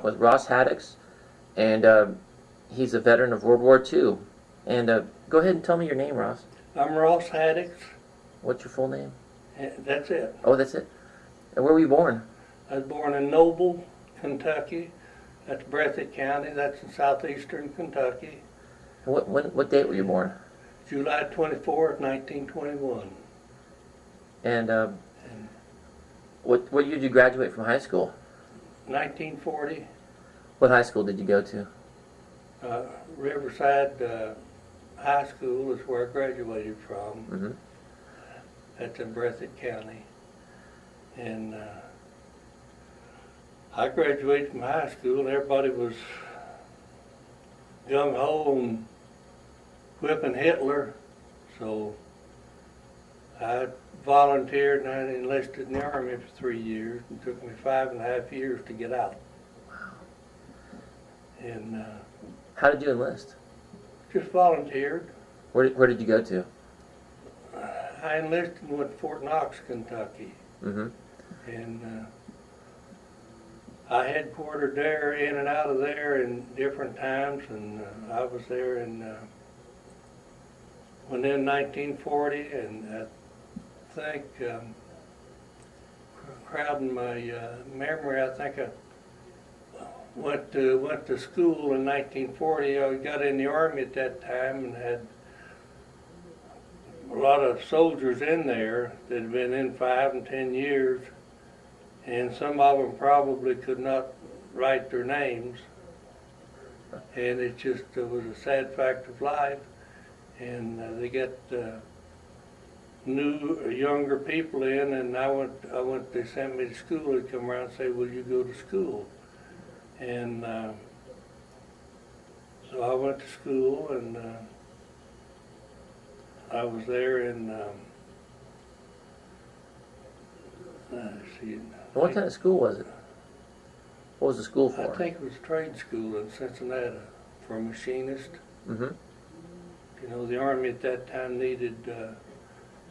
with Ross Haddix, and he's a veteran of World War II. And go ahead and tell me your name, Ross. I'm Ross Haddix. What's your full name? That's it. Oh, that's it. And where were you born? I was born in Noble, Kentucky. That's Breathitt County. That's in southeastern Kentucky. And what date were you born? July 24th, 1921. And what year did you graduate from high school? 1940. What high school did you go to? Riverside High School is where I graduated from. Mm-hmm. That's in Breathitt County. And I graduated from high school and everybody was gung-ho and whipping Hitler. So I volunteered and I enlisted in the Army for 3 years. It took me 5.5 years to get out. Wow. And How did you enlist? just volunteered. Where did you go to? I enlisted and went to Fort Knox, Kentucky. Mm-hmm. And I headquartered there, in and out of there in different times, and I was there went in 1940, and I think, crowding my memory, I think I went to school in 1940. I got in the Army at that time and had a lot of soldiers in there that had been in 5 and 10 years, and some of them probably could not write their names, and it was a sad fact of life. And they get new, younger people in, and they sent me to school. They'd come around and say, will you go to school? And so I went to school, and I was there in, let's see. What kind of school was it? What was the school for? I think it was trade school in Cincinnati for a machinist. Mm-hmm. You know, the Army at that time needed,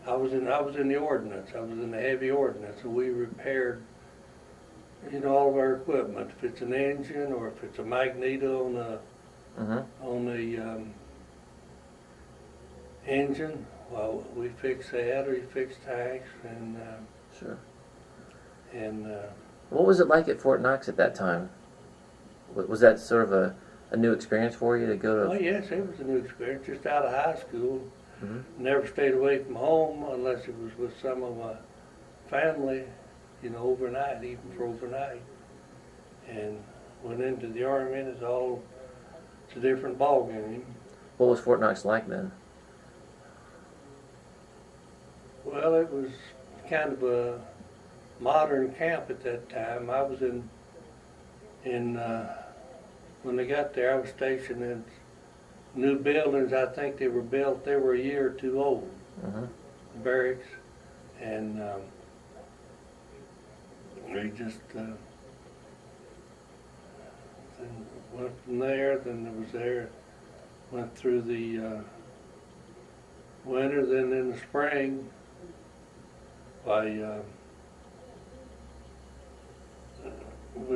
I was in the ordnance. I was in the heavy ordnance, and we repaired, all of our equipment. If it's an engine or if it's a magneto on the engine, well, we fix that, or you fix tanks, and Sure. and What was it like at Fort Knox at that time? Was that sort of a new experience for you to go to? oh yes, it was a new experience. Just out of high school, Mm-hmm. never stayed away from home unless it was with some of my family, overnight, even for overnight. And went into the Army, and it's a different ballgame. What was Fort Knox like then? Well, it was kind of a modern camp at that time. I was in when they got there, I was stationed in new buildings. I think they were a year or two old, Mm-hmm. barracks, and we just then went from there. Then went through the winter. Then in the spring, we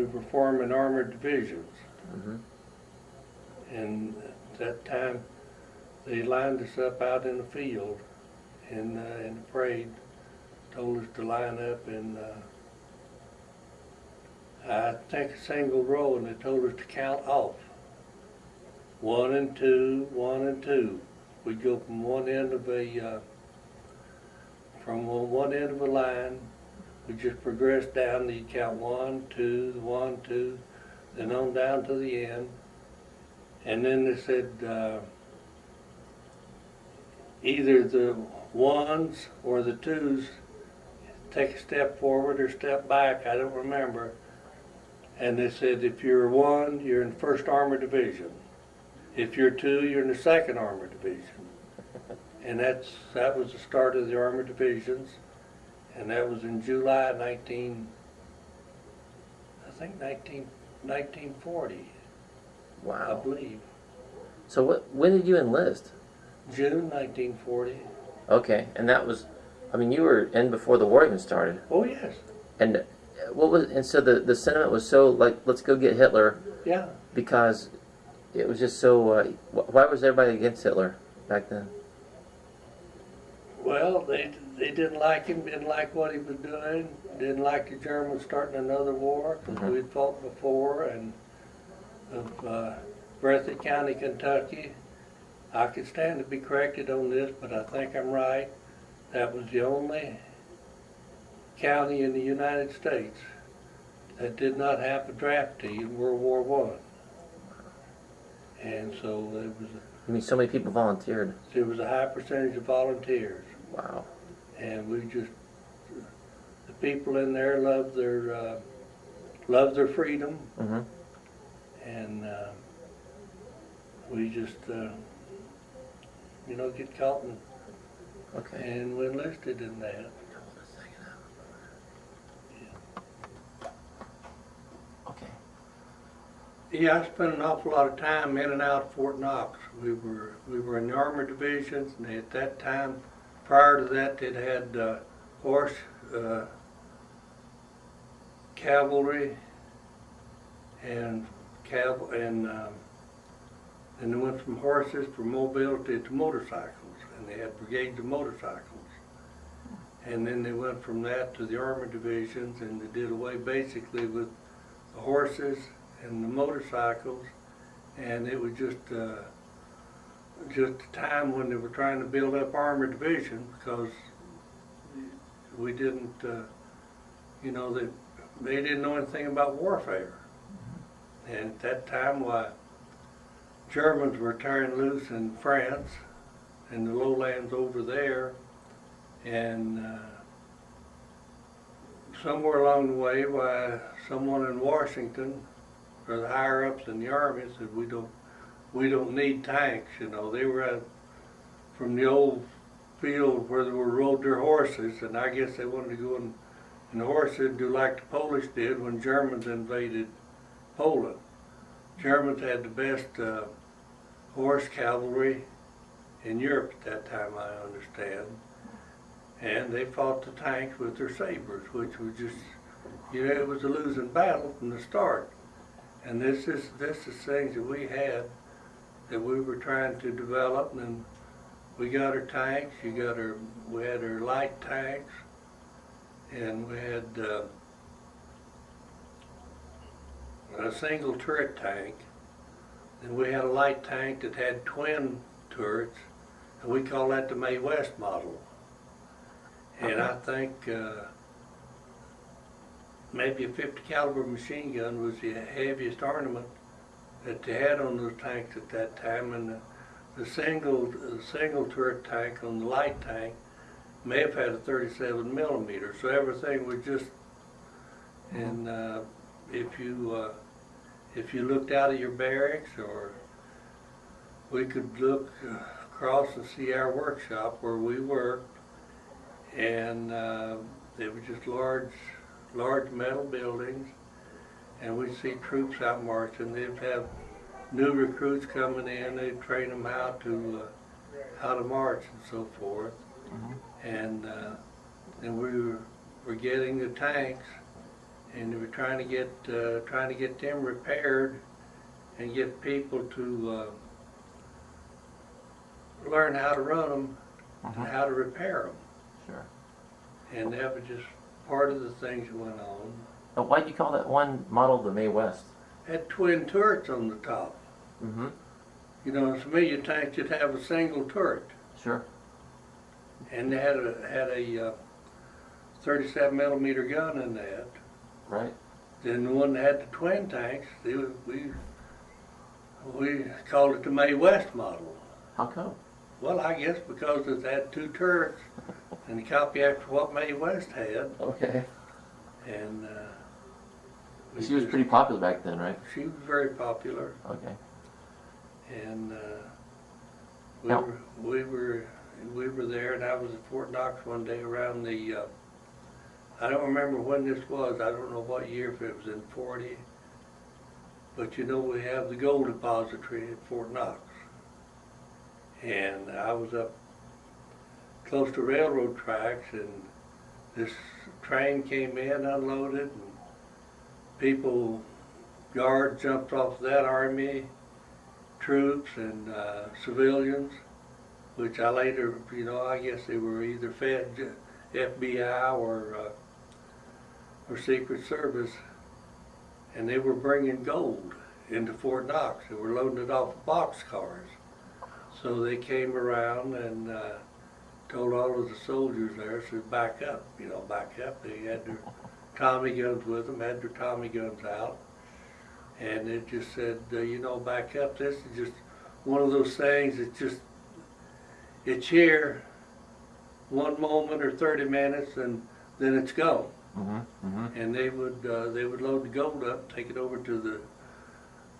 were forming armored divisions. Mm-hmm. And at that time, they lined us up out in the field in the parade, told us to line up in, I think, a single row, and they told us to count off. 1 and 2, 1 and 2. We'd go from one end of a line. We just progress down. You count 1, 2, 1, 2, then on down to the end. And then they said either the 1s or the 2s take a step forward or step back. I don't remember. And they said if you're 1, you're in the 1st Armored Division. If you're 2, you're in the 2nd Armored Division. And that was the start of the Armored Divisions. And that was in July 1940. Wow. I believe. So when did you enlist? June 1940. Okay, and that was, you were in before the war even started. Oh yes. And what was and so the sentiment was so like let's go get Hitler Yeah. because it was just so. Why was everybody against Hitler back then? Well, they didn't like him, didn't like what he was doing, didn't like the Germans starting another war, because Mhm. we'd fought before, and of Breathitt County, Kentucky. I could stand to be corrected on this, but I think I'm right. That was the only county in the United States that did not have a draftee in World War One. And so I mean, so many people volunteered. there was a high percentage of volunteers. Wow. And we just, the people in there loved their freedom, Mm-hmm. and we just, get caught Okay. and we enlisted in that. Hold a second. Okay. Yeah, I spent an awful lot of time in and out of Fort Knox. We were in the armored divisions, and at that time, prior to that, they'd had horse cavalry and they went from horses for mobility to motorcycles, and they had brigades of motorcycles. And then they went from that to the armored divisions, and they did away basically with the horses and the motorcycles, and it was just a time when they were trying to build up armored division because we didn't, they didn't know anything about warfare. And at that time, why, Germans were tearing loose in France and the lowlands over there, and somewhere along the way, why, someone in Washington or the higher ups in the army said we don't need tanks. They were from the old field where they were rode their horses, and I guess they wanted to go in the horses, do like the Polish did when Germans invaded Poland. Germans had the best horse cavalry in Europe at that time, I understand, and they fought the tanks with their sabers, which was just, it was a losing battle from the start. And this is things that we had that we were trying to develop, and we got our tanks. We had our light tanks, and we had a single turret tank, and we had a light tank that had twin turrets, and we call that the Mae West model. And I think maybe a 50 caliber machine gun was the heaviest ornament that they had on those tanks at that time, and the single turret tank on the light tank may have had a 37 millimeter. So everything was just, and if you looked out of your barracks, or we could look across and see our workshop where we worked, and they were just large metal buildings, and we'd see troops out marching. They'd have new recruits coming in. They'd train them how to march and so forth. Mm-hmm. And we were getting the tanks, and we were trying to get them repaired and get people to learn how to run them and how to repair them. Sure. And that was just part of the things that went on. Why'd you call that one model the Mae West? Had twin turrets on the top. Mm-hmm. A civilian tank should have a single turret. Sure. And they had a 37 millimeter gun in that. Right. Then the one that had the twin tanks, we called it the Mae West model. How come? Well, I guess because it had two turrets, and a copy after what Mae West had. Okay. And She was pretty popular back then, right? she was very popular. Okay. And we Now- were there, and I was at Fort Knox one day around the. I don't remember when this was. I don't know what year, if it was in 40. But we have the gold depository at Fort Knox, and I was up close to railroad tracks, and this train came in, unloaded, and people, guards jumped off that Army troops and civilians, which I later, I guess they were either FBI or Secret Service, and they were bringing gold into Fort Knox. They were loading it off of boxcars. So they came around and told all of the soldiers there to back up, back up. They had their Tommy guns with them, had their Tommy guns out, and it just said, back up. This is just one of those things that it's here one moment or 30 minutes, and then it's gone. And they would load the gold up, take it over to the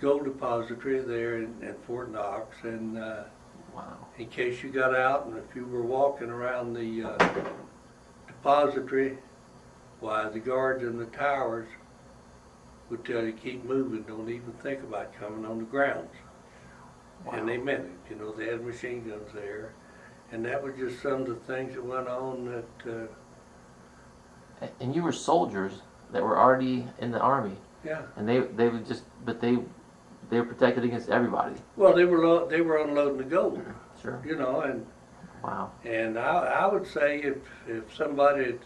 gold depository there in Fort Knox, and in case you got out, and if you were walking around the depository, why the guards in the towers would tell you keep moving, don't even think about coming on the grounds. And they meant it. They had machine guns there, and that was just some of the things that went on that. And you were soldiers that were already in the Army. Yeah. And they would just, but they were protected against everybody. Well, they were unloading the gold. Sure. And wow. And I would say if somebody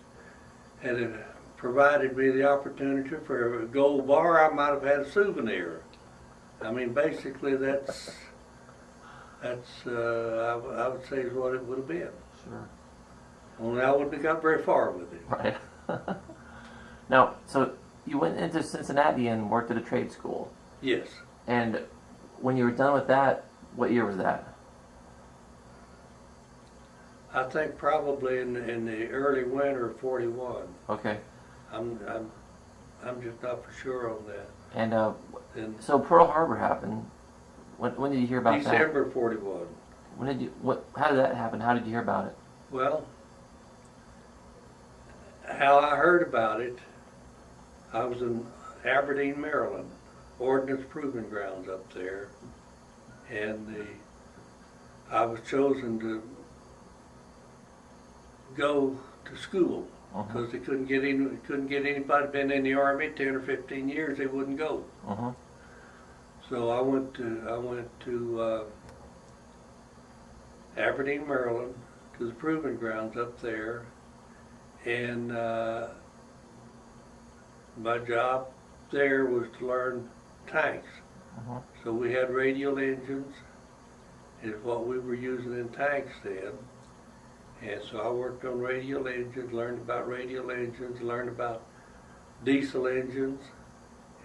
had provided me the opportunity for a gold bar, I might have had a souvenir. I mean, basically that's I would say is what it would have been. Sure. Only I wouldn't have got very far with it. Right. Now, so you went into Cincinnati and worked at a trade school. Yes. And when you were done with that, what year was that? I think probably in the early winter of '41. Okay. I'm just not for sure on that. And so Pearl Harbor happened. When did you hear about that? December '41. When did you? How did that happen? How did you hear about it? Well, how I heard about it, I was in Aberdeen, Maryland, Ordnance Proving Grounds up there, and I was chosen to go to school because they couldn't get anybody been in the Army 10 or 15 years. They wouldn't go. So I went to Aberdeen, Maryland, to the Proving Grounds up there, and my job there was to learn tanks. So we had radial engines, is what we were using in tanks then. And so I worked on radial engines, learned about radial engines, learned about diesel engines,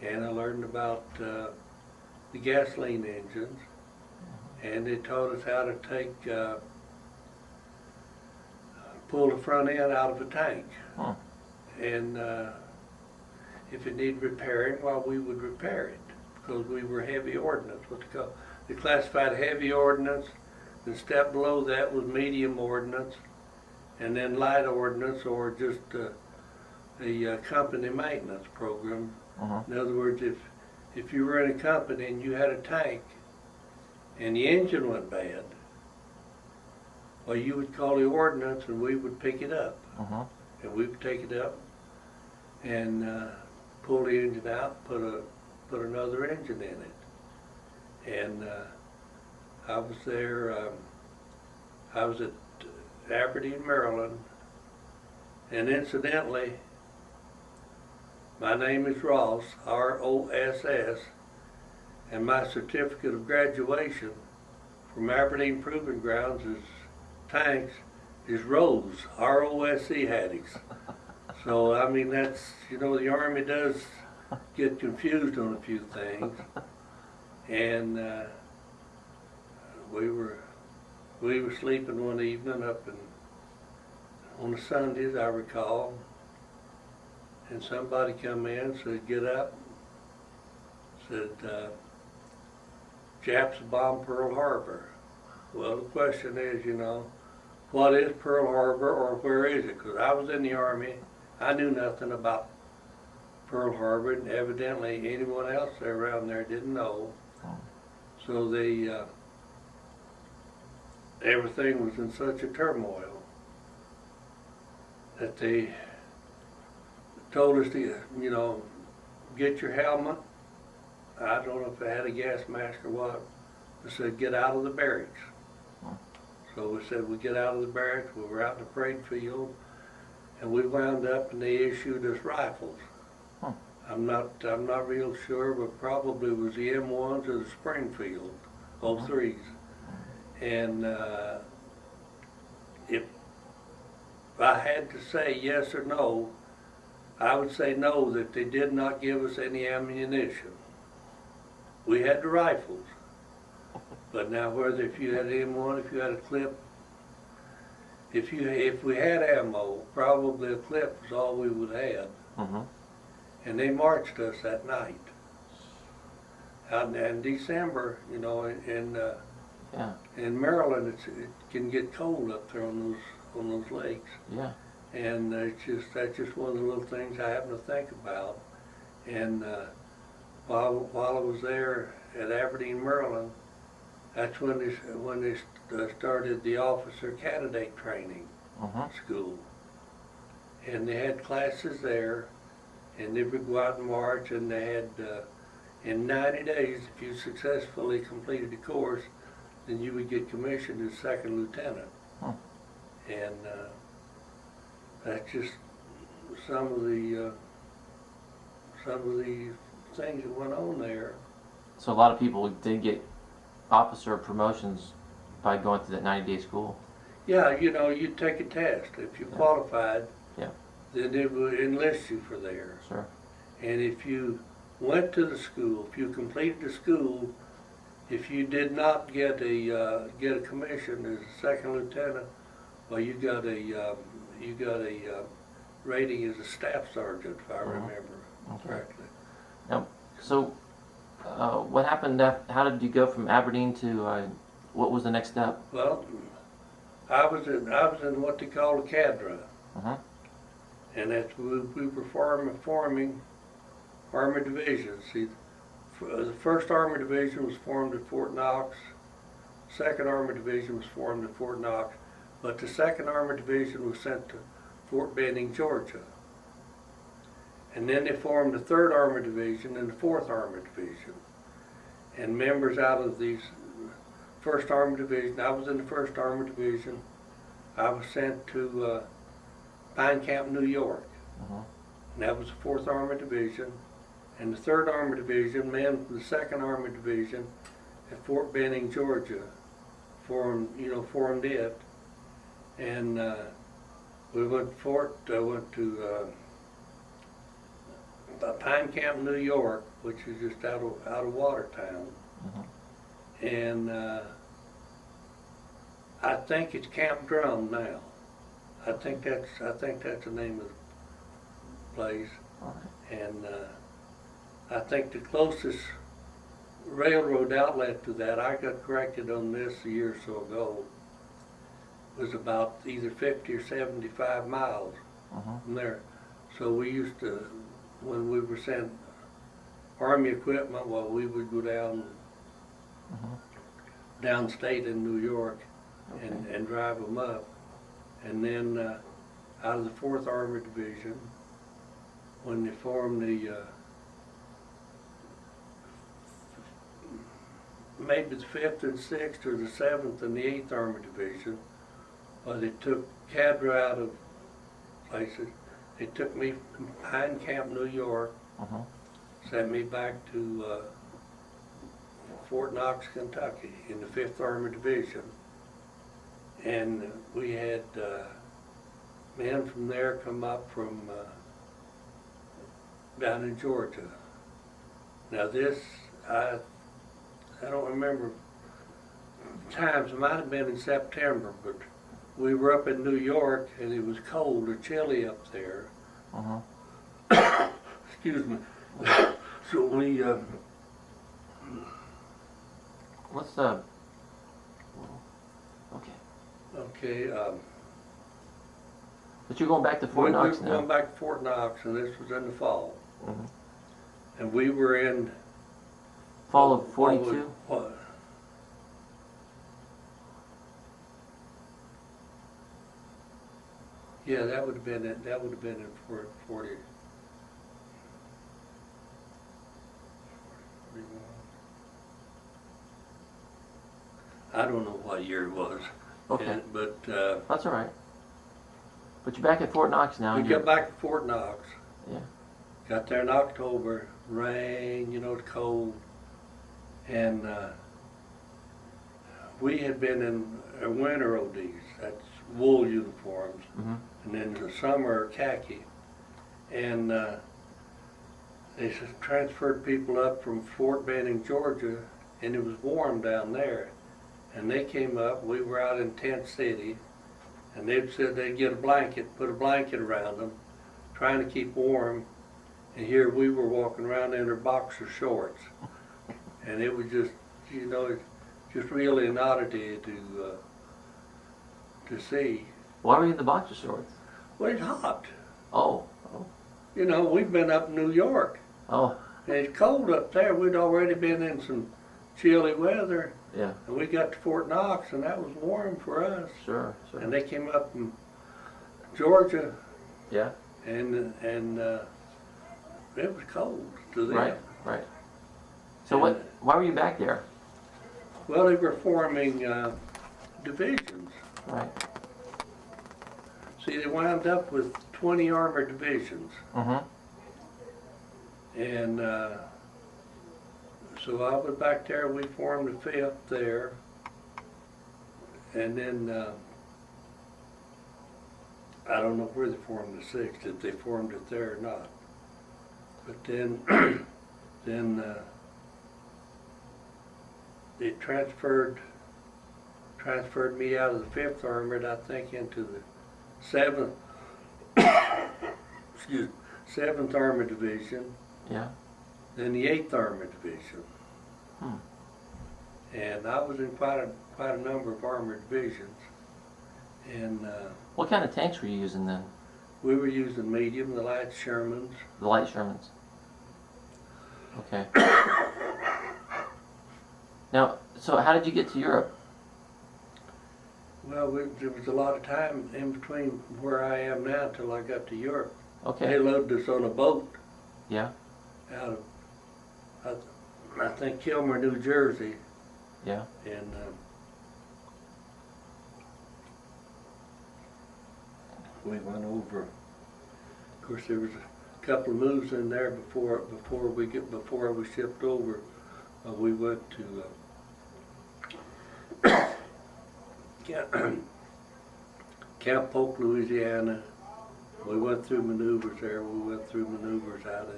and I learned about the gasoline engines. And they taught us how to pull the front end out of a tank. And if it needed repairing, well, we would repair it because we were heavy ordnance. They classified heavy ordnance. The step below that was medium ordnance, and then light ordnance, or just a company maintenance program. In other words, if you were in a company and you had a tank and the engine went bad, well, you would call the ordnance and we would pick it up. And we would take it up and pull the engine out, put another engine in it. And I was there, I was at Aberdeen, Maryland, and incidentally, my name is Ross, R-O-S-S, and my certificate of graduation from Aberdeen Proving Grounds is tanks is Rose, R-O-S-E Haddix. So, I mean, that's, the Army does get confused on a few things. And we were sleeping one evening on the Sundays, I recall, and somebody come in, said, get up, said, Japs bombed Pearl Harbor. Well, the question is, what is Pearl Harbor, or where is it? Because I was in the Army, I knew nothing about Pearl Harbor, and evidently anyone else around there didn't know. So everything was in such a turmoil that they told us to, get your helmet. I don't know if it had a gas mask or what. It said, get out of the barracks. So we said, we get out of the barracks. We were out in the parade field, and we wound up, and they issued us rifles. I'm not real sure, but probably it was the M1s or the Springfield, 03s. And if I had to say yes or no, I would say no, that they did not give us any ammunition. We had the rifles. But now whether if you had an M1, if you had a clip, if we had ammo, probably a clip was all we would have. And they marched us that night. Out in December, you know, in Maryland, it can get cold up there on those lakes. Yeah. And that's just one of the little things I happen to think about. And while I was there at Aberdeen, Maryland, that's when they started the officer candidate training school. And they had classes there, and they would go out and march, and they had, in 90 days, if you successfully completed the course, then you would get commissioned as second lieutenant. And that's just some of the things that went on there. So a lot of people did get officer promotions by going through that 90-day school. Yeah, you know, you'd take a test. If you qualified, Yeah. then it would enlist you for there. Sure. And if you went to the school, if you completed the school, if you did not get a commission as a second lieutenant, well, you got a rating as a staff sergeant, if I remember correctly. Now, so what happened? How did you go from Aberdeen to? What was the next step? Well, I was in what they call a cadre, and that's we were forming Army divisions. See, the first Army Division was formed at Fort Knox. Second Army Division was formed at Fort Knox, but the Second Army Division was sent to Fort Benning, Georgia. And then they formed the Third Army Division and the Fourth Army Division. And members out of these First Army Division, I was in the First Army Division. I was sent to Pine Camp, New York. And that was the Fourth Army Division. And the Third Army Division, men from the Second Army Division at Fort Benning, Georgia, formed it. And we went to Pine Camp, New York, which is just out of Watertown. And I think it's Camp Drum now. I think that's the name of the place. And I think the closest railroad outlet to that, I got corrected on this a year or so ago, was about either 50 or 75 miles from there. So we used to, when we were sent Army equipment, well, we would go down downstate in New York and drive them up. And then out of the Fourth Army Division, when they formed the maybe the 5th and 6th or the 7th and the 8th Army Division, they took cadre out of places. They took me from Pine Camp, New York, sent me back to Fort Knox, Kentucky in the 5th Army Division. And we had men from there come up from down in Georgia. Now this, I don't remember times, it might have been in September, but we were up in New York and it was cold or chilly up there. Excuse me. So we, What's okay. Okay. But you're going back to Fort Knox now. We were going back to Fort Knox, and this was in the fall. And we were in... Fall of 42? What? Yeah, that would have been it. That would have been in 40. I don't know what year it was. Okay. But That's all right. But you're back at Fort Knox now. we and you're- got back to Fort Knox. Yeah. Got there in October. Rain, it's cold. And we had been in winter ODs. That's wool uniforms. Mhm. And then the summer khaki. And they transferred people up from Fort Benning, Georgia, and it was warm down there. And they came up, we were out in Tent City, and they said they'd get a blanket, put a blanket around them, trying to keep warm. And here we were walking around in our boxer shorts. And it was just, just really an oddity to see. Why were you in the boxer shorts? Well, it's hot. Oh. We've been up in New York. Oh. And it's cold up there. We'd already been in some chilly weather. Yeah. And we got to Fort Knox, and that was warm for us. Sure. And they came up from Georgia, Yeah. and it was cold to them. Right. So why were you back there? Well, they were forming divisions. Right. See, they wound up with 20 armored divisions. Mm-hmm. And so I was back there. We formed the 5th there. And then I don't know where they formed the 6th, if they formed it there or not. But then they transferred me out of the 5th Armored, I think, into the 7th, excuse me, 7th Armored Division, Yeah. then the 8th Armored Division. Hmm. And I was in quite a number of armored divisions. And What kind of tanks were you using then? we were using medium, the light Shermans. The light Shermans. Okay. Now, so how did you get to Europe? Well, there was a lot of time in between where I am now till I got to Europe. They Okay. loaded us on a boat Yeah. out of, I think, Kilmer, New Jersey. Yeah. And we went over. Of course, there was a couple of moves in there before we shipped over. We went to Camp Polk, Louisiana. We went through maneuvers there. We went through maneuvers out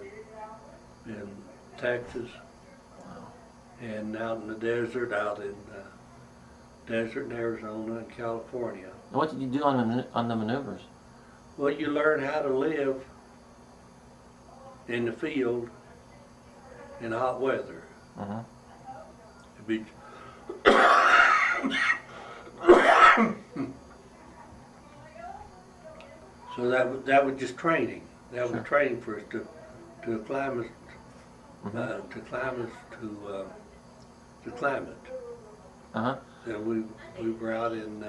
in Texas, and out in the desert, out in desert in Arizona and California. And what did you do on the maneuvers? Well, you learn how to live in the field in hot weather. Mm-hmm. It'd be so that was just training. That Sure. was training for us to acclimate to climate. Uh-huh. And we were out in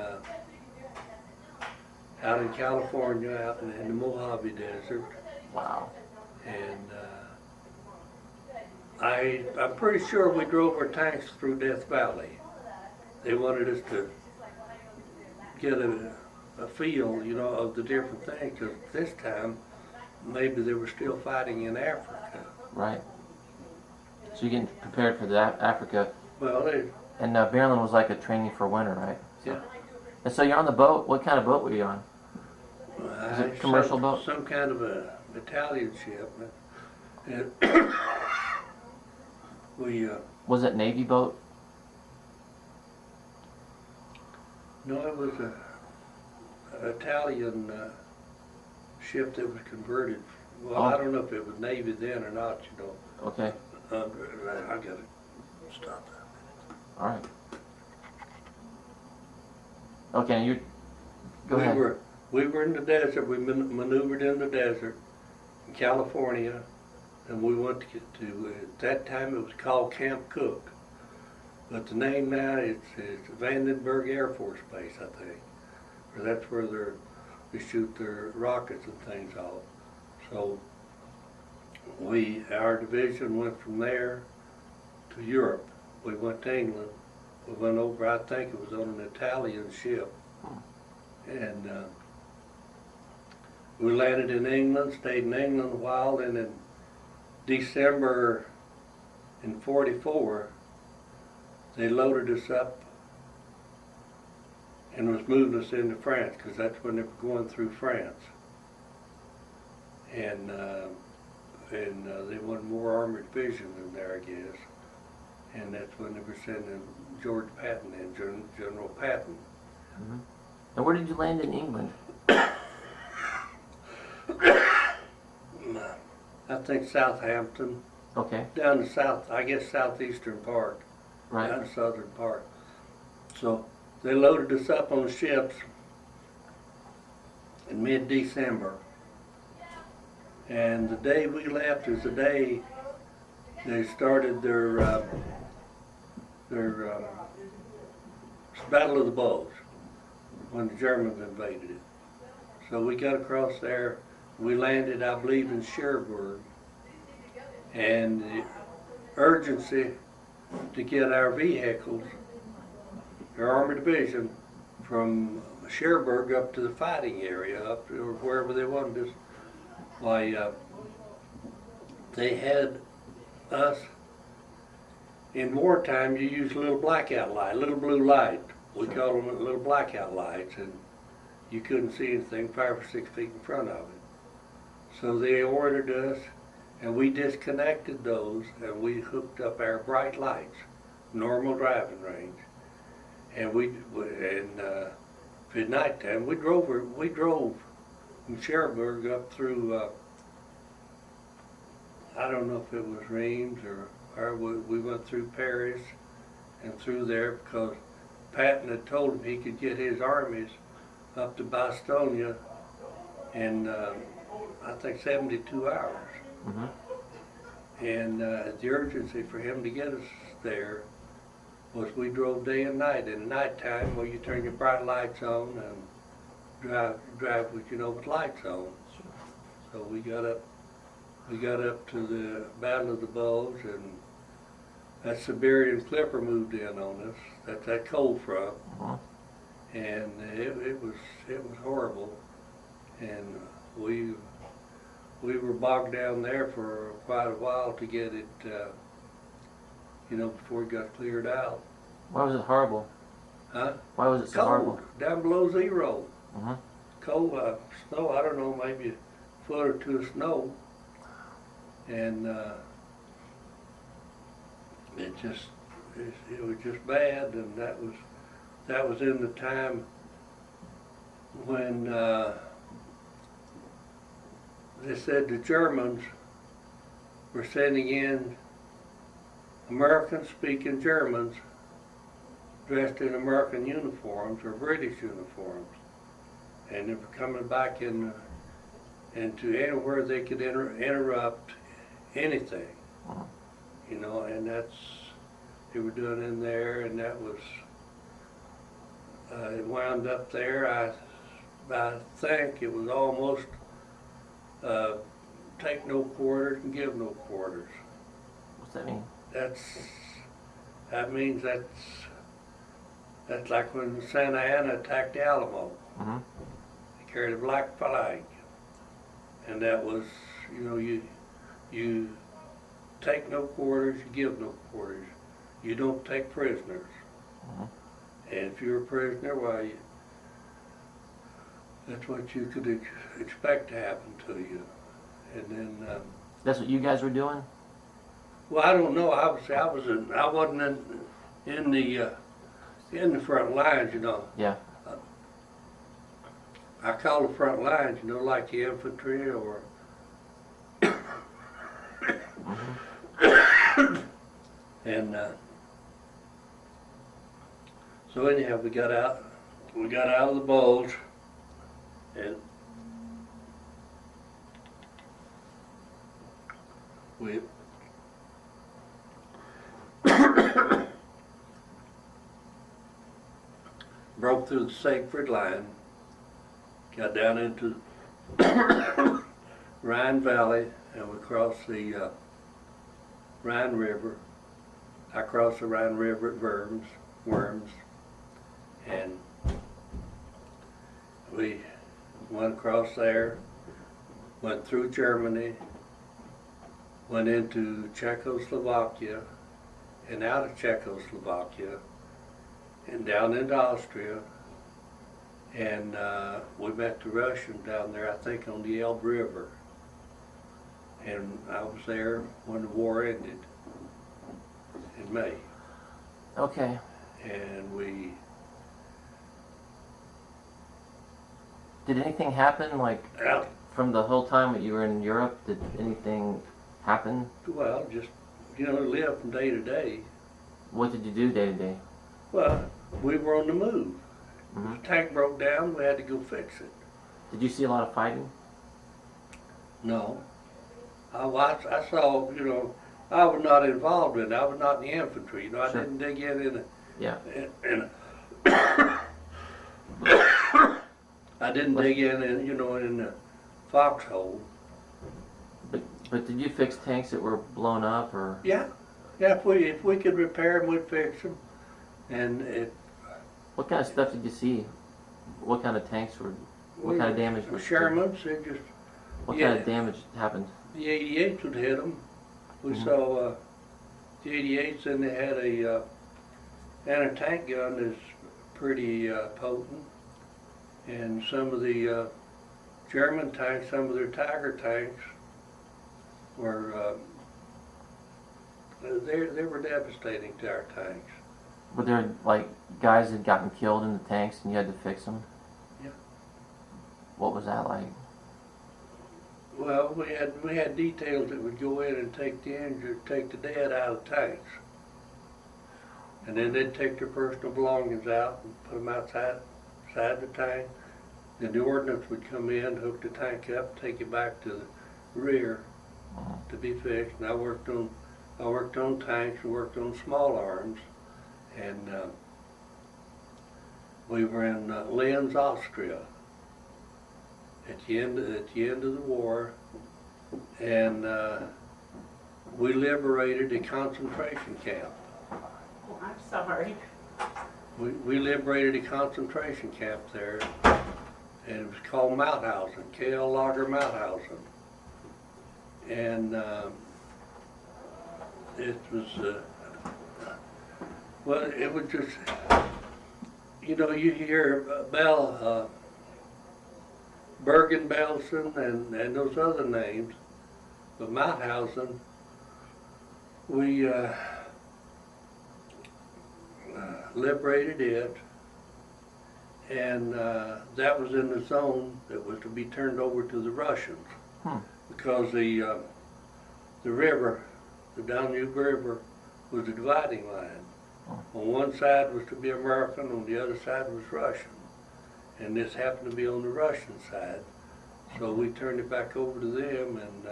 California, out in the Mojave Desert, Wow. and I'm pretty sure we drove our tanks through Death Valley. They wanted us to get a feel, of the different things. 'Cause this time, maybe they were still fighting in Africa. Right. So you're getting prepared for Africa. Well, And Maryland was like a training for winter, right? So, yeah. And so you're on the boat. What kind of boat were you on? Is it a commercial boat? Some kind of a Italian ship. And we, Was it Navy boat? no, it was an Italian ship that was converted. Well, I don't know if it was Navy then or not, Okay. I gotta stop that. All right. Okay, you go ahead. We were in the desert. We maneuvered in the desert in California, and we went to at that time it was called Camp Cook, but the name now it's Vandenberg Air Force Base, I think, or that's where they shoot their rockets and things off. So our division went from there to Europe. We went to England. We went over, I think it was on an Italian ship. And we landed in England, stayed in England a while, and in December in '44, they loaded us up and was moving us into France, because that's when they were going through France. And they wanted more armored division in there, I guess. And that's when they were sending George Patton in, General Patton. Mm-hmm. And where did you land in England? I think Southampton, Okay. down the south, I guess southeastern part, Right. down the southern part. So they loaded us up on the ships in mid-December. And the day we left is the day they started their Battle of the Bulge, when the Germans invaded it. So we got across there. We landed, I believe, in Cherbourg. And the urgency to get our vehicles, our Army Division, from Cherbourg up to the fighting area, up to wherever they wanted us. Why, they had us, in wartime you use a little blackout light, little blue light. We call them little blackout lights, and you couldn't see anything 5 or 6 feet in front of it. So they ordered us, and we disconnected those, and we hooked up our bright lights, normal driving range. And at nighttime we drove from Cherbourg up through, I don't know if it was Reims or we went through Paris and through there, because Patton had told him he could get his armies up to Bastogne in, I think, 72 hours. Mm-hmm. And the urgency for him to get us there was we drove day and night. In the nighttime, well, you turn your bright lights on and drive with, with lights on. So we got up to the Battle of the Bulge, and that Siberian Clipper moved in on us. That's that cold front. Uh-huh. And it was horrible. And we were bogged down there for quite a while to get it, before it got cleared out. Why was it horrible? Huh? Why was it so Cold, horrible? down below zero. Mm-hmm. Cold, snow, I don't know, maybe a foot or two of snow. And it was just bad, and that was in the time when they said the Germans were sending in American-speaking Germans dressed in American uniforms or British uniforms, and they were coming back into anywhere they could interrupt anything, and they were doing in there, and that was it wound up there. I think it was almost take no quarters and give no quarters. What's that mean? That means that's like when Santa Anna attacked the Alamo. Mm-hmm. They carried a black flag, and that was, you take no quarters, you give no quarters. You don't take prisoners. Mm-hmm. And if you're a prisoner, why, that's what you could expect to happen to you. And then That's what you guys were doing? well, I don't know. I wasn't in the front lines, Yeah. I call the front lines, like the infantry or. Mm-hmm. And so anyhow, we got out of the bulge, and we broke through the Siegfried line, got down into Rhine Valley, and we crossed the Rhine River I crossed the Rhine River at Worms, and we went across there, went through Germany, went into Czechoslovakia, and out of Czechoslovakia, and down into Austria, and we met the Russians down there, I think on the Elbe River. And I was there when the war ended in May. Okay. And we, Did anything happen, like, out, from the whole time that you were in Europe? Did anything happen? well, just, live from day to day. What did you do day to day? Well, we were on the move. Mhm. The tank broke down, we had to go fix it. Did you see a lot of fighting? No. I saw, I was not involved in it. I was not in the infantry. I Sure. didn't dig in Yeah. I didn't dig in the foxhole. But did you fix tanks that were blown up, or? Yeah. Yeah, if we could repair them, we'd fix them. And What kind of stuff did you see? What kind of tanks were? What kind of damage was? Shermans, they just, What yeah. kind of damage happened? the 88s would hit them. We Mhm. saw the 88s, and they had a anti-tank gun that's pretty potent. And some of the German tanks, some of their Tiger tanks were, they were devastating to our tanks. Were there like guys that had gotten killed in the tanks and you had to fix them? Yeah. What was that like? Well, we had details that would go in and take the injured, take the dead out of the tanks. And then they'd take their personal belongings out and put them outside the tank. Then the ordnance would come in, hook the tank up, take it back to the rear to be fixed. And I worked on tanks and worked on small arms. And we were in Linz, Austria, at the end of the war, and we liberated a concentration camp. Oh, I'm sorry. We liberated a concentration camp there, and it was called Mauthausen, KL Lager Mauthausen. And it was, well, it was just, you hear Bergen-Belsen and those other names, but Mauthausen, we liberated it, and that was in the zone that was to be turned over to the Russians, because the river, the Danube River, was the dividing line. On one side was to be American, on the other side was Russian, and this happened to be on the Russian side, so we turned it back over to them, and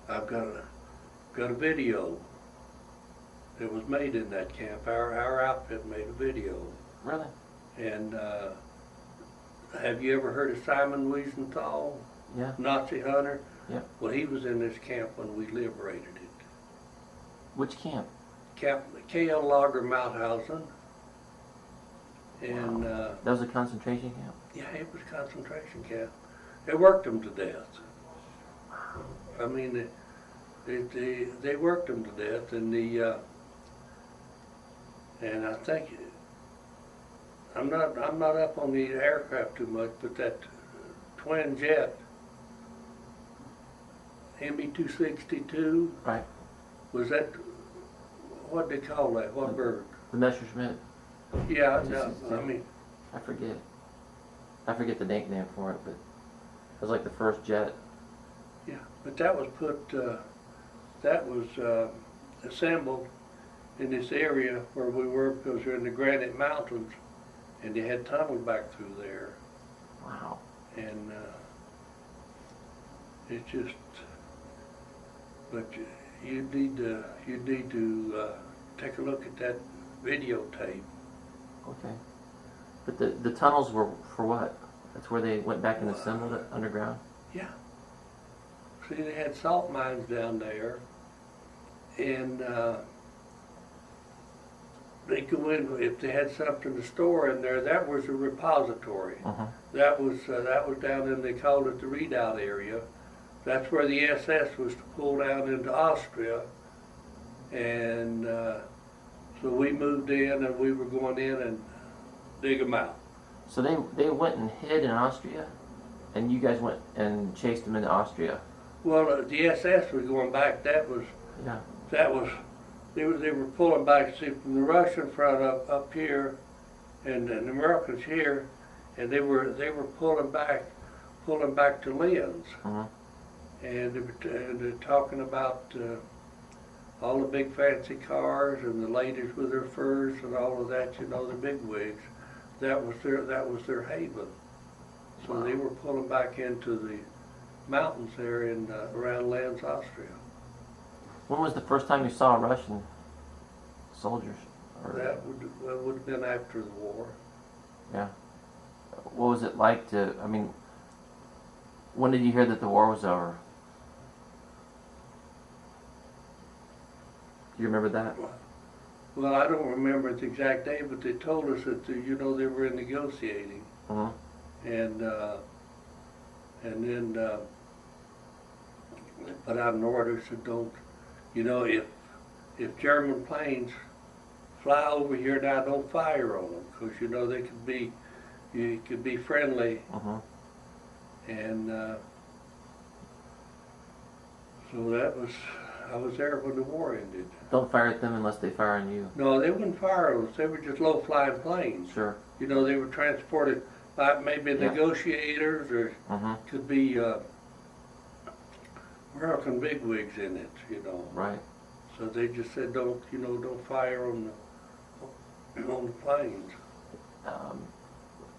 I've got a video that was made in that camp. Our outfit made a video. Really? And have you ever heard of Simon Wiesenthal? Yeah. Nazi hunter? Yeah. Well, he was in this camp when we liberated it. Which camp? Camp KL Lager Mauthausen. And That was a concentration camp? yeah, it was a concentration camp. They worked them to death. I mean, they worked them to death, and and I think I'm not up on the aircraft too much, but that twin jet MB-262, Right. was that, what they call that? What bird? The Messerschmitt? Yeah, no, I mean, I forget. I forget the nickname for it, but it was like the first jet. yeah, but that was assembled in this area where we were, because we're in the Granite Mountains, and they had tunnels back through there, Wow. and it just, but you need to take a look at that videotape. Okay. But the tunnels were for what? That's where they went back and assembled it underground? Yeah. See, they had salt mines down there, and they go in, if they had something to store in there, that was a repository. Uh-huh. That was down in, they called it the redoubt area. That's where the SS was to pull down into Austria, and so we moved in, and we were going in and dig them out. So they went and hid in Austria, and you guys went and chased them into Austria. Well, the SS was going back. That was they were pulling back. See, from the Russian front up here, and the Americans here, and they were pulling back to Lynn's. Uh-huh. And they're talking about all the big fancy cars and the ladies with their furs and all of that. You know, the big wigs. That was their haven. So Wow. they were pulling back into the mountains there in around Linz, Austria. When was the first time you saw Russian soldiers? Or, That would have been after the war. yeah. What was it like to? I mean, when did you hear that the war was over? Do you remember that? Well, I don't remember the exact day, but they told us that they were negotiating, Uh-huh. and then they put out an order said, don't, if German planes fly over here now, don't fire on them, because they could be friendly, Uh-huh. and so I was there when the war ended. Don't fire at them unless they fire on you. No, they wouldn't fire on us. They were just low-flying planes. Sure. They were transported by maybe Yeah. negotiators, or Uh-huh. could be American bigwigs in it. Right. So they just said, don't fire on the planes.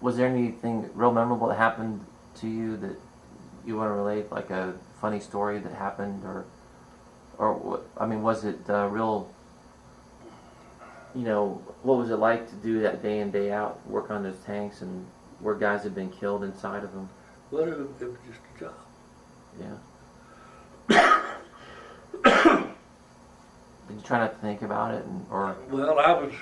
Was there anything real memorable that happened to you that you want to relate, like a funny story that happened, or what? I mean, was it real? What was it like to do that day in, day out, work on those tanks, and where guys had been killed inside of them? Well, it was just a job. Yeah. Did you try not to think about it, or? Well, I was,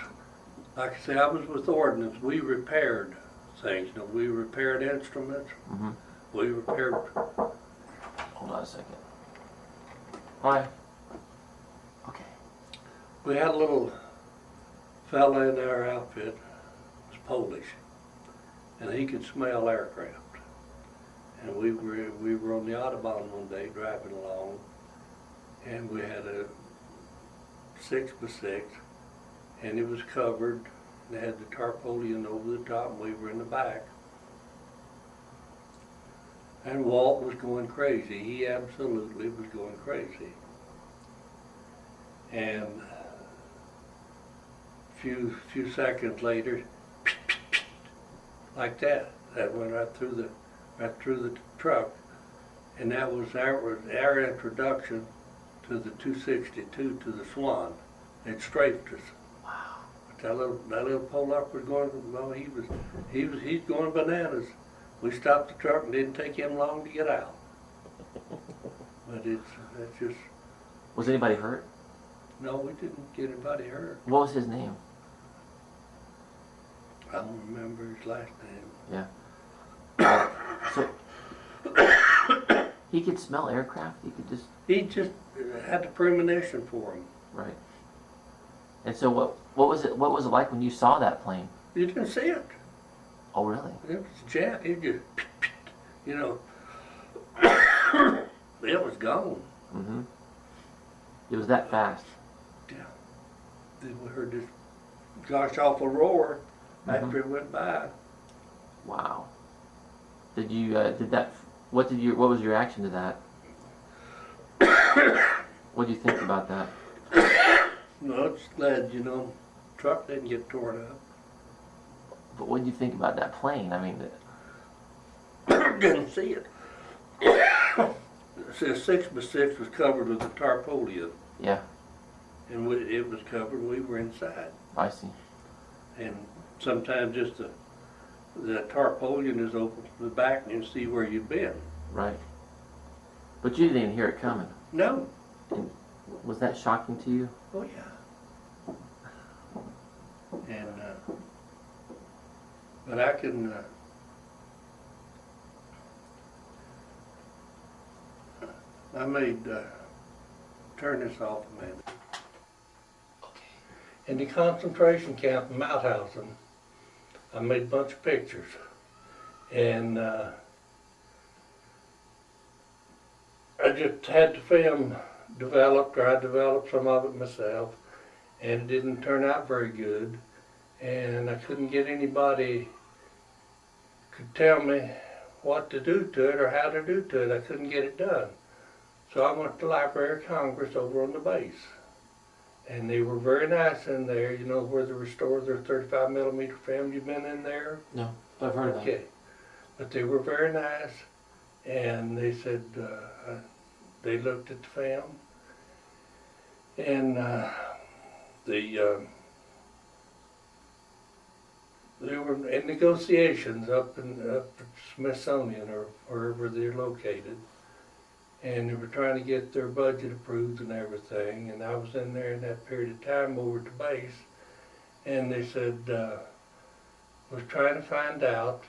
like I say, I was with ordnance. We repaired things. We repaired instruments. Mm-hmm. We repaired. Hold on a second. Hi. Okay. We had a little fella in our outfit, was Polish, and he could smell aircraft. And we were on the Autobahn one day driving along, and we had a 6x6, and it was covered. They had the tarpaulin over the top, and we were in the back. And Walt was going crazy. He absolutely was going crazy. And a few seconds later, like that went right through the truck, and that was our introduction to the 262, to the Swan. It strafed us. Wow. But that little Polak was going. Well, he's going bananas. We stopped the truck, and didn't take him long to get out. But it's just. Was anybody hurt? No, we didn't get anybody hurt. What was his name? I don't remember his last name. Yeah. So he could smell aircraft. He just had the premonition for him. Right. And so what was it? What was it like when you saw that plane? You didn't see it. Oh, really? It was a jet. It just, it was gone. Mm-hmm. It was that fast. Yeah. Then we heard this gosh awful roar after it went by. Wow. What was your reaction to that? What do you think about that? No, I'm just glad, truck didn't get torn up. But what do you think about that plane? I mean, Didn't see it. See, a 6x6 was covered with a tarpaulin, yeah, and it was covered. We were inside, I see. and sometimes just the tarpaulin is open to the back, and you see where you've been. Right. But you didn't even hear it coming. No, Was that shocking to you? Oh yeah. And but I can I made turn this off a minute. In the concentration camp in Mauthausen, I made a bunch of pictures, and I just had the film developed, or I developed some of it myself, and it didn't turn out very good, and I couldn't get anybody could tell me what to do to it or how to do to it. I couldn't get it done. So I went to the Library of Congress over on the base. And they were very nice in there, you know, where they restore their 35mm film. You've been in there? No, but I've heard about it. Okay. But they were very nice, and they said, they looked at the film, and they were in negotiations up at Smithsonian or wherever they're located. And they were trying to get their budget approved and everything. And I was in there in that period of time over at the base. And they said, was trying to find out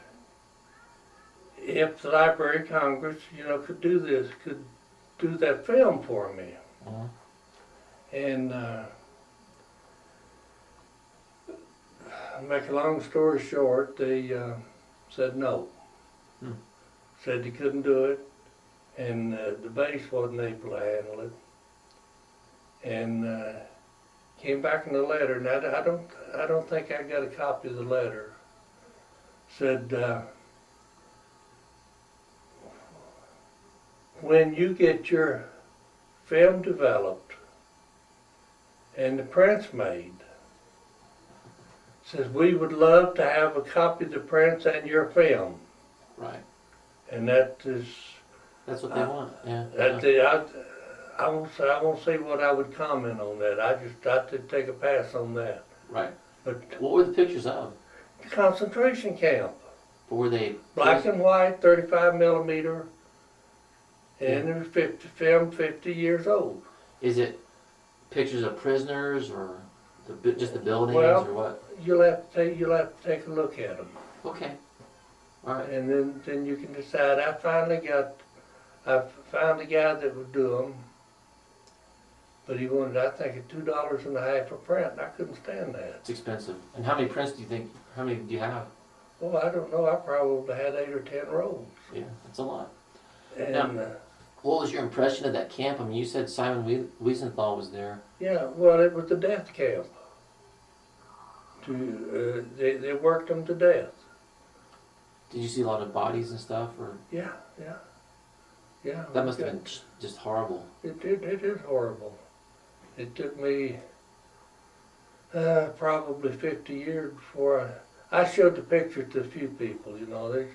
if the Library of Congress, you know, could do this, could do that film for me. Uh-huh. And make a long story short, they said no. Said they couldn't do it. And the base wasn't able to handle it, and came back in the letter. And I don't think I got a copy of the letter. Said, when you get your film developed and the prints made, says we would love to have a copy of the prints and your film. Right. And that is. That's what they want. Yeah. I won't say what I would comment on that. I did take a pass on that. Right. But what were the pictures of? The concentration camp. Or were they black and white, 35mm, and it was 50 years old. Is it pictures of prisoners or just the buildings or what? You'll have to take a look at them. Okay. All right. And then you can decide. I found a guy that would do them, but he wanted, I think, at $2.50 a print, and I couldn't stand that. It's expensive. And how many prints do you have? Well, I don't know. I probably had 8 or 10 rolls. Yeah, that's a lot. And now, what was your impression of that camp? I mean, you said Simon Wiesenthal was there. Yeah, well, it was the death camp. They worked them to death. Did you see a lot of bodies and stuff, or? Yeah. That must have been just horrible. It is horrible. It took me probably 50 years before I showed the picture to a few people. You know, they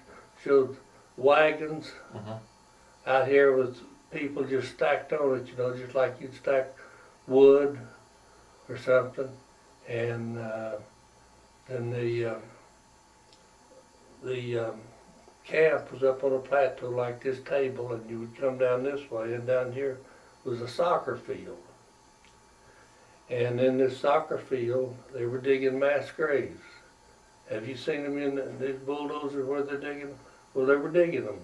showed wagons out here with people just stacked on it. You know, just like you'd stack wood or something, and then the camp was up on a plateau like this table, and you would come down this way, and down here was a soccer field. And in this soccer field, they were digging mass graves. Have you seen them in these bulldozers where they're digging? Well, they were digging them.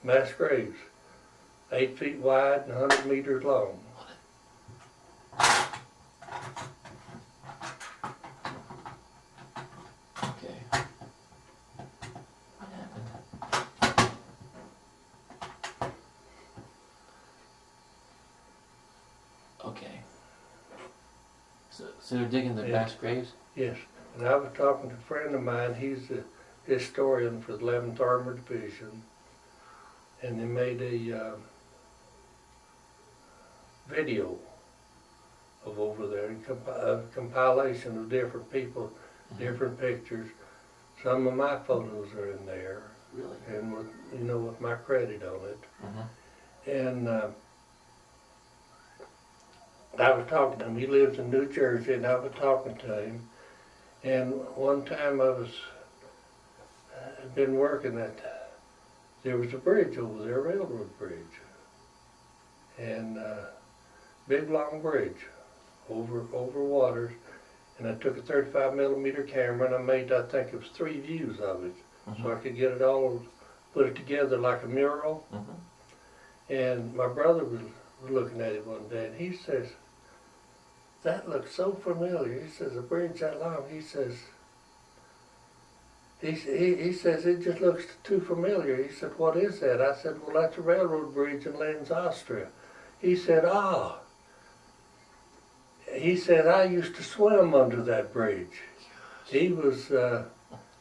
Mass graves. 8 feet wide and 100 meters long. Okay. So they're digging the mass graves? Yes. And I was talking to a friend of mine. He's the historian for the 11th Armored Division. And they made a video of over there, a compilation of different people, different pictures. Some of my photos are in there. Really? And with my credit on it. And I was talking to him. He lives in New Jersey, and I was talking to him. And one time I'd been working there was a bridge over there, a railroad bridge. And big long bridge over waters, and I took a 35 millimeter camera and I made, I think it was 3 views of it, so I could get it all, put it together like a mural. And my brother was looking at it one day and he says, "That looks so familiar." He says, "A bridge that long." He says, he says, "It just looks too familiar." He said, "What is that?" I said, "Well, that's a railroad bridge in Linz, Austria." He said, "Ah." He said, "I used to swim under that bridge." He was, now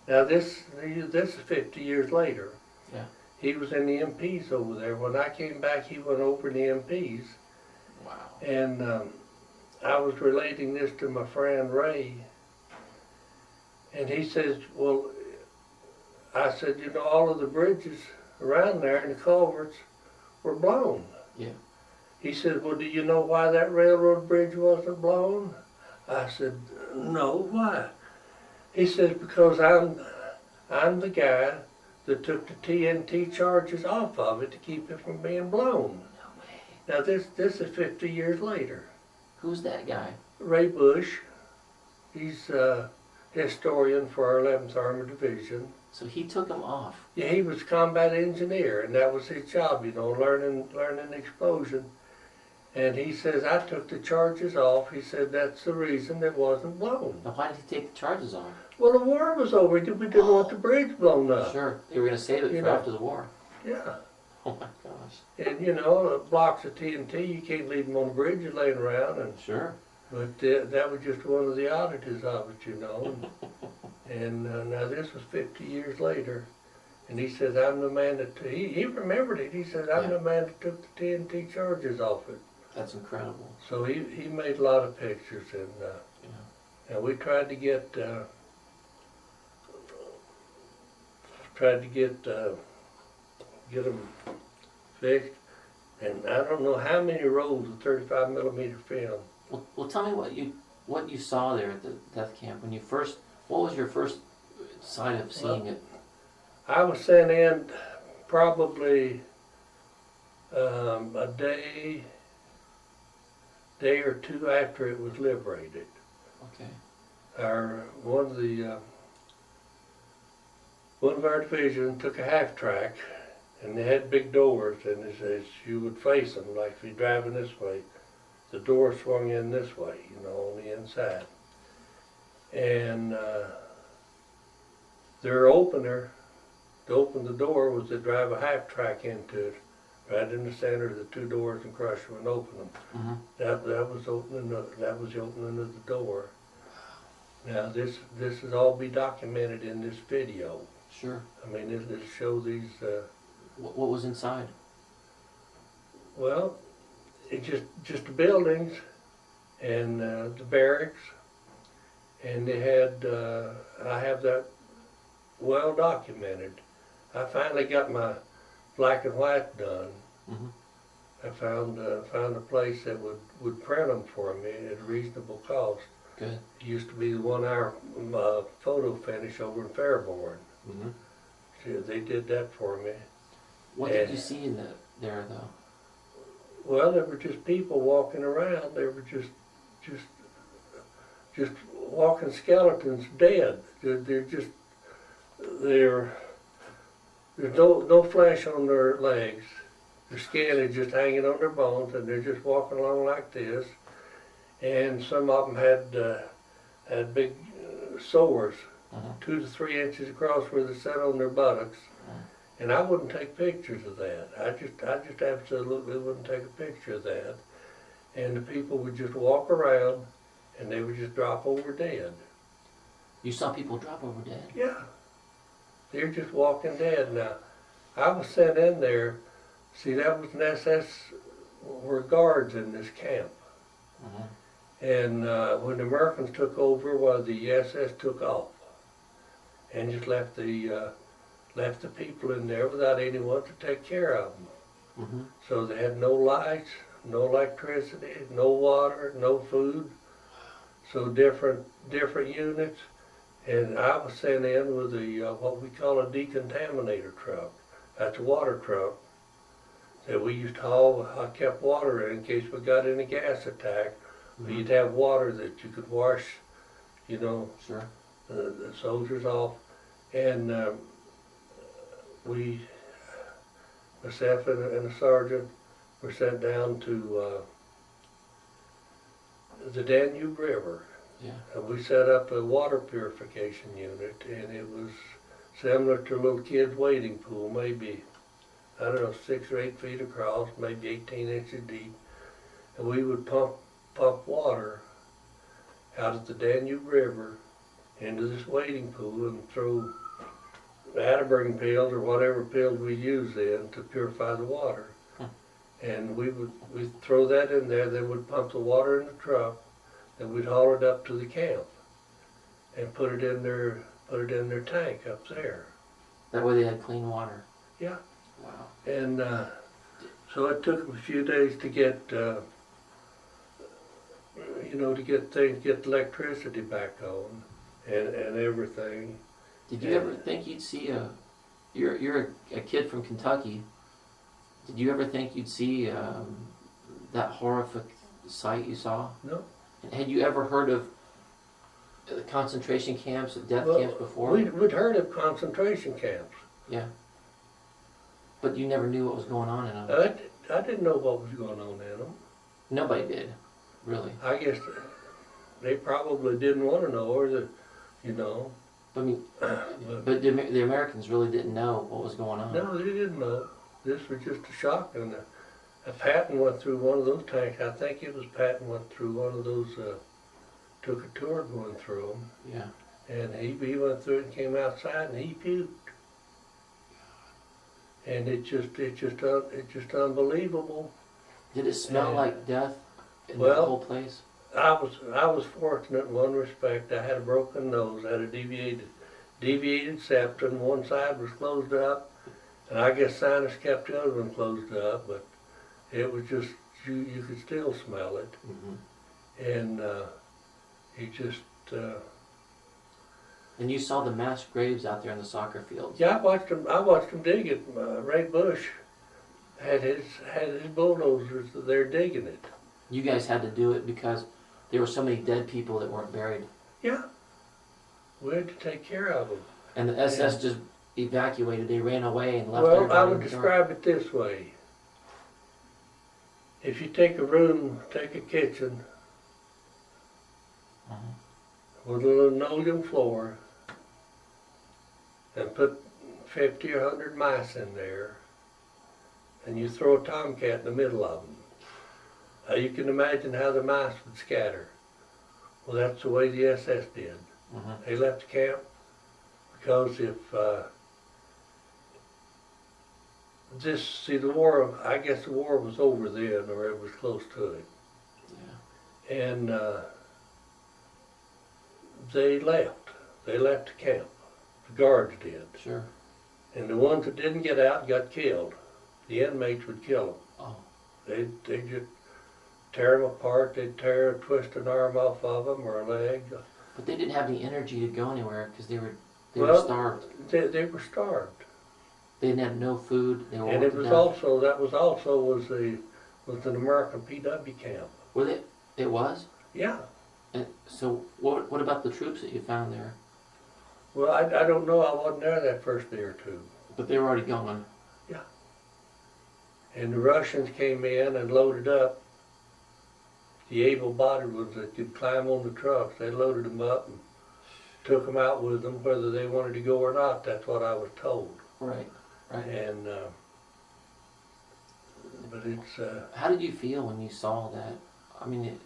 this is 50 years later. Yeah. He was in the MPs over there. When I came back, he went over in the MPs. Wow. And I was relating this to my friend Ray. And he says, "Well," I said, "You know, all of the bridges around there and the culverts were blown." Yeah. He said, "Well, do you know why that railroad bridge wasn't blown?" I said, "No, why?" He says, "Because I'm the guy that took the TNT charges off of it to keep it from being blown." No way. Now this is 50 years later. Who's that guy? Ray Bush, he's a historian for our 11th Armored Division. So he took him off. Yeah, he was a combat engineer, and that was his job, you know, learning explosion. And he says, "I took the charges off." He said, "That's the reason it wasn't blown." Now, why did he take the charges off? Well, the war was over. We didn't want the bridge blown up. Sure, they were going to save it You for know. after the war. Yeah. Oh my gosh. And, you know, blocks of TNT, you can't leave them on the bridge laying around. And Sure. But that was just one of the oddities of it, you know. And now this was 50 years later. And he says, "I'm the man that," he remembered it. He said, "I'm the man that took the TNT charges off it." That's incredible. So he made a lot of pictures. And, and we tried to get them fixed. And I don't know how many rolls of 35 millimeter film. Well, tell me what you saw there at the death camp when you first. What was your first sight of seeing it? I was sent in probably a day or two after it was liberated. Okay. One of our division took a half track, and they had big doors, and it says you would face them like if you're driving this way. The door swung in this way, you know, on the inside. And their opener to open the door was to drive a half track into it, right in the center of the 2 doors and crush them and open them. That was the opening of the door. Now this is all be documented in this video. Sure. I mean, it'll show these. What was inside? Well, it's just the buildings and the barracks, and they had. I have that well documented. I finally got my black and white done. I found a place that would print them for me at a reasonable cost. Good. It used to be the 1 hour photo finish over in Fairborn. So they did that for me. What did you see in there though? Well, there were just people walking around. They were just walking skeletons, dead. There's no flesh on their legs. Their skin is just hanging on their bones, and they're just walking along like this. And some of them had big sores, 2 to 3 inches across where they sat on their buttocks. And I wouldn't take pictures of that. I just absolutely wouldn't take a picture of that. And the people would just walk around, and they would just drop over dead. You saw people drop over dead? Yeah. They're just walking dead. Now, I was sent in there. See, that was an SS, were guards in this camp. And when the Americans took over, well, the SS took off and just left the people in there without anyone to take care of them. So they had no lights, no electricity, no water, no food. So different units. And I was sent in with what we call a decontaminator truck. That's a water truck. that we used to haul hot kept water in case we got in a gas attack. Mhm. You'd have water that you could wash, you know, Sure. the soldiers off. And we, myself and a sergeant, were sent down to the Danube River. Yeah. And we set up a water purification unit, and it was similar to a little kid's wading pool, maybe, I don't know, 6 or 8 feet across, maybe 18 inches deep. And we would pump water out of the Danube River into this wading pool and throw Atterbury pills or whatever pills we use then to purify the water. And we'd throw that in there, then we'd pump the water in the truck, then we'd haul it up to the camp and put it in their tank up there. That way they had clean water. Yeah. Wow. And so it took them a few days to get, to get electricity back on and everything. Did you ever think you'd see you're a kid from Kentucky, did you ever think you'd see that horrific sight you saw? No. And had you ever heard of the concentration camps, death camps before? We'd heard of concentration camps. Yeah. But you never knew what was going on in them? I didn't know what was going on in them. Nobody did, really. I guess they probably didn't want to know, or I mean, but the Americans really didn't know what was going on. No, they didn't know. This was just a shock. And Patton went through one of those tanks. I think it was Patton went through one of those, took a tour going through them. Yeah. And he went through it and came outside and he puked. And it's just unbelievable. Did it smell like death in Well, the whole place? I was fortunate in one respect. I had a broken nose, I had a deviated septum. One side was closed up, and I guess sinus kept the other one closed up. But it was just you could still smell it, and it just. And you saw the mass graves out there in the soccer fields. Yeah, I watched them dig it. Ray Bush had his bulldozers there digging it. You guys had to do it because there were so many dead people that weren't buried. Yeah, we had to take care of them. And the SS just evacuated. They ran away and left Well, everybody I in would the dark. describe it this way. If you take a room, take a kitchen with a linoleum floor and put 50 or 100 mice in there, and you throw a tomcat in the middle of them, you can imagine how the mice would scatter. Well, that's the way the SS did. They left the camp because if the war, I guess the war was over then, or it was close to it. Yeah. And they left. They left the camp. The guards did. Sure. And the ones that didn't get out got killed. The inmates would kill them. Oh. They just tear them apart. They'd twist an arm off of them or a leg. But they didn't have any energy to go anywhere because they were starved. They were starved. They didn't have no food. They were And it was was an American PW camp. Were they? It was. Yeah. And so what about the troops that you found there? Well, I don't know. I wasn't there that first day or two. But they were already gone. Yeah. And the Russians came in and loaded up the able-bodied ones that could climb on the trucks. They loaded them up and took them out with them, whether they wanted to go or not. That's what I was told. Right. Right. And but it's. How did you feel when you saw that? I mean,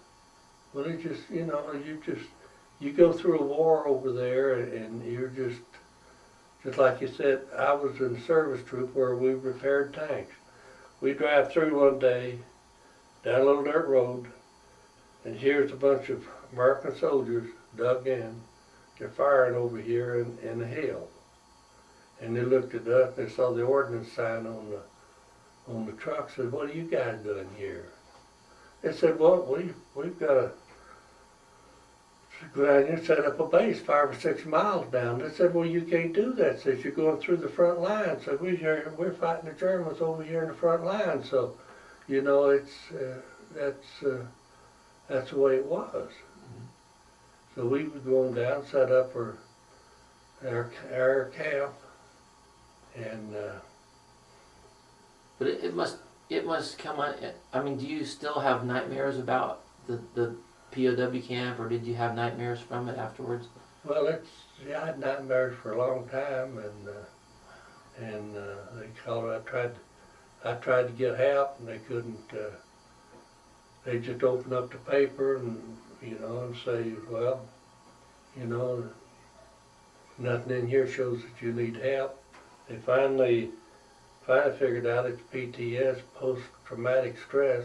Well, it just you go through a war over there, and you're just like you said. I was in a service troop where we repaired tanks. We drive through one day down a little dirt road, and here's a bunch of American soldiers dug in. They're firing over here in the hill. And they looked at us and they saw the ordnance sign on the truck. Said, "What are you guys doing here?" They said, "Well, we've got go down here and set up a base 5 or 6 miles down. They said, well, you can't do that. Says you're going through the front line. So we're fighting the Germans over here in the front line. So, you know, that's the way it was. So we was going down, set up our camp, and But it must come on. I mean, do you still have nightmares about the POW camp, or did you have nightmares from it afterwards? well, I had nightmares for a long time, and they called it. I tried to get help, and they couldn't. They just open up the paper and and say, well, nothing in here shows that you need help. They finally figured out it's PTS, post-traumatic stress,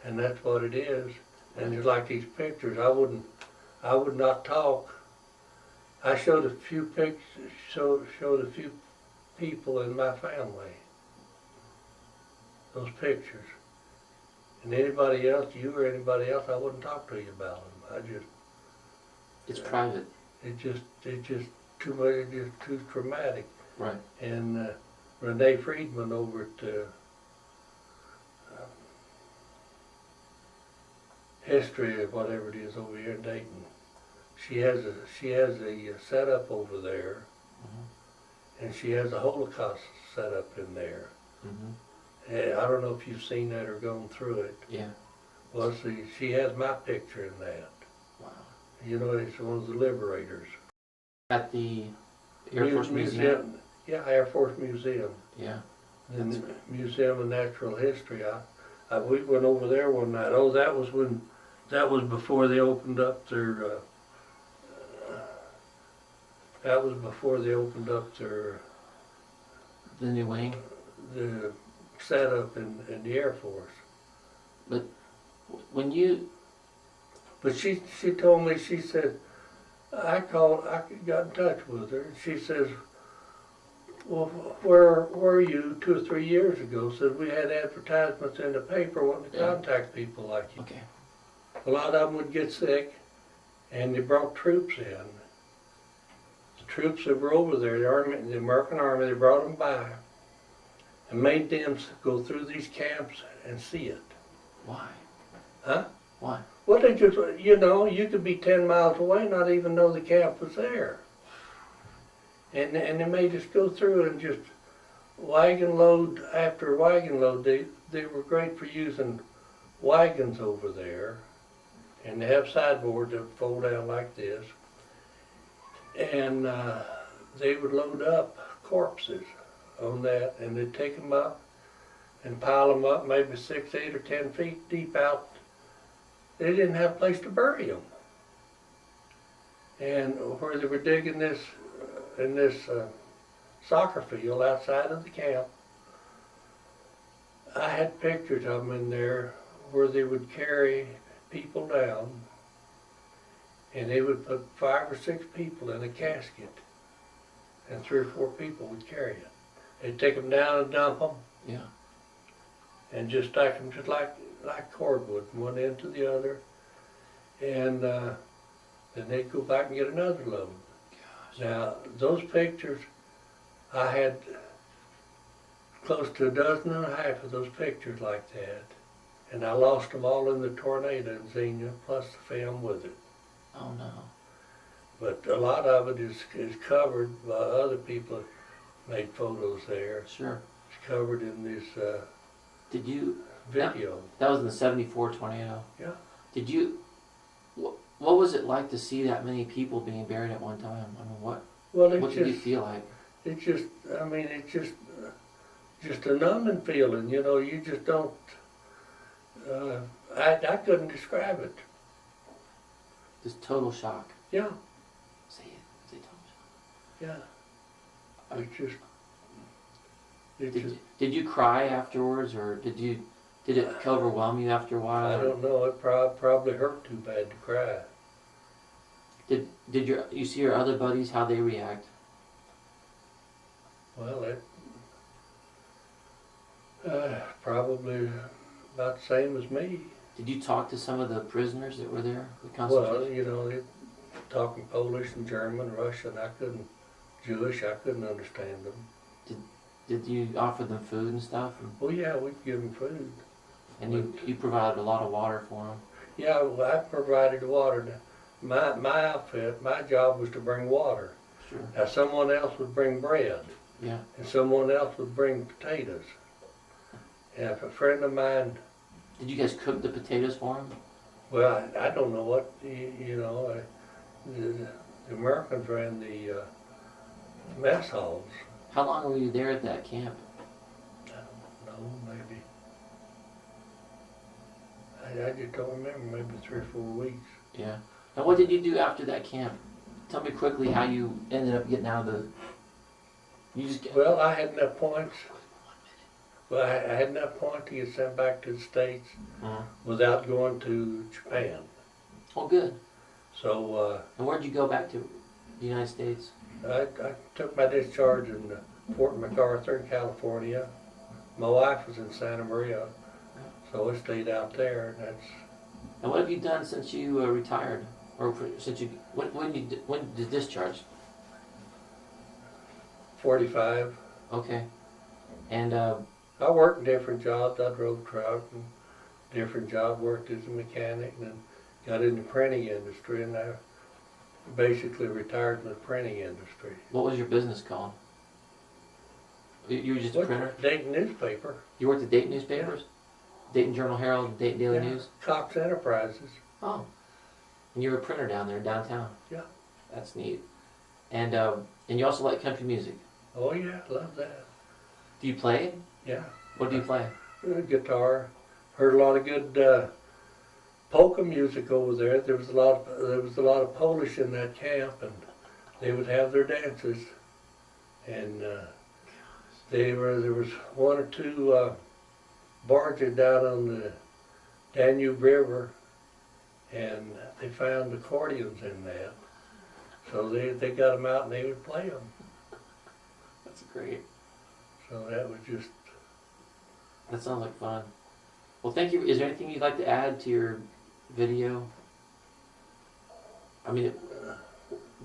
and that's what it is. And just like these pictures, I would not talk. I showed a few pictures, showed a few people in my family those pictures. And anybody else, you or anybody else, I wouldn't talk to you about them. It's private. It's just too much. It's just too traumatic. Right. And Renee Friedman over at History or whatever it is over here in Dayton, she has a setup over there, and she has a Holocaust set up in there. And I don't know if you've seen that or gone through it. Yeah. Well, see, she has my picture in that. Wow. It's one of the liberators. At the Air Force Museum. Yeah, Air Force Museum. Yeah. The Museum of Natural History. We went over there one night. Oh, that was before they opened up their. That was before they opened up their. The new wing. The setup in the Air Force. But when you. But she told me, she said, I got in touch with her, and she says, well, where were you 2 or 3 years ago? Said we had advertisements in the paper wanting to contact people like you. Okay. A lot of them would get sick, and they brought troops in. The troops that were over there, the American Army, they brought them by and made them go through these camps and see it. Why? Huh? Why? Well, they just, you could be 10 miles away and not even know the camp was there. And they made us go through and just wagon load after wagon load. They were great for using wagons over there. And they have sideboards that fold down like this. And they would load up corpses on that, and they'd take them up and pile them up maybe 6, 8, or 10 feet deep out. They didn't have a place to bury them. And where they were digging this, in this soccer field outside of the camp, I had pictures of them in there where they would carry people down, and they would put 5 or 6 people in a casket, and 3 or 4 people would carry it. They'd take them down and dump them. Yeah. And just stack them just like cordwood from one end to the other, and then they'd go back and get another load. Gosh. Now those pictures, I had close to 12.5 of those pictures like that, and I lost them all in the tornado in Xenia, plus the film with it. Oh no. But a lot of it is covered by other people that made photos there. Sure. It's covered in this Did you? video. That was in the '74 tornado. Yeah. Did you? What was it like to see that many people being buried at one time? I mean, what did you feel like? It's just, it's just a numbing feeling, you just don't, I couldn't describe it. Just total shock. Yeah, Say total shock. yeah. Did you cry afterwards, or did it overwhelm you after a while? I don't know, it probably hurt too bad to cry. Did you see your other buddies, how they react? Well, probably about the same as me. Did you talk to some of the prisoners that were there? The Well, concentration? talking Polish and German, Russian. Jewish, I couldn't understand them. Did you offer them food and stuff? Well, yeah, we'd give them food. And you provided a lot of water for them? Yeah, well, I provided water. My outfit, my job was to bring water. Sure. Now someone else would bring bread. Yeah. And someone else would bring potatoes. And if a friend of mine, Did you guys cook the potatoes for them? well, I don't know what, the Americans ran the mess halls. How long were you there at that camp? I don't know, maybe. I just don't remember, maybe 3 or 4 weeks. Yeah. Now what did you do after that camp? Tell me quickly how you ended up getting out of the... You just get... Well, I had enough points. Well, I had enough points to get sent back to the States without going to Japan. Oh, good. So And where'd you go back to? The United States? I took my discharge in Fort MacArthur in California. My wife was in Santa Maria, so I stayed out there. And that's... And what have you done since you retired? Or since you... When did you discharge? 45. Okay. And I worked in different jobs. I drove truck and different job, worked as a mechanic, and then got in the printing industry, and I basically retired from the printing industry. what was your business called? You were just a printer? Dayton newspaper. You worked at Dayton newspapers? Dayton Journal Herald, Dayton Daily News? Cox Enterprises. Oh. And you were a printer down there downtown? Yeah. That's neat. And you also like country music? Oh yeah, love that. Do you play it? Yeah. What do you play? Guitar. Heard a lot of good polka music over there. There was a lot of Polish in that camp, and they would have their dances. And there was 1 or 2 barges down on the Danube River, and they found accordions in that. So they got them out and they would play them. That's great. So that was just... That sounds like fun. Well, thank you. Is there anything you'd like to add to your video? I mean,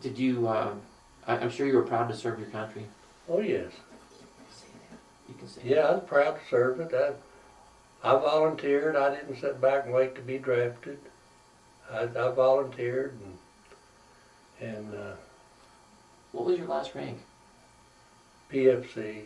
did you, I'm sure you were proud to serve your country. Oh yes. You can say Yeah, I was proud to serve it. I volunteered. I didn't sit back and wait to be drafted. I volunteered, and What was your last rank? PFC.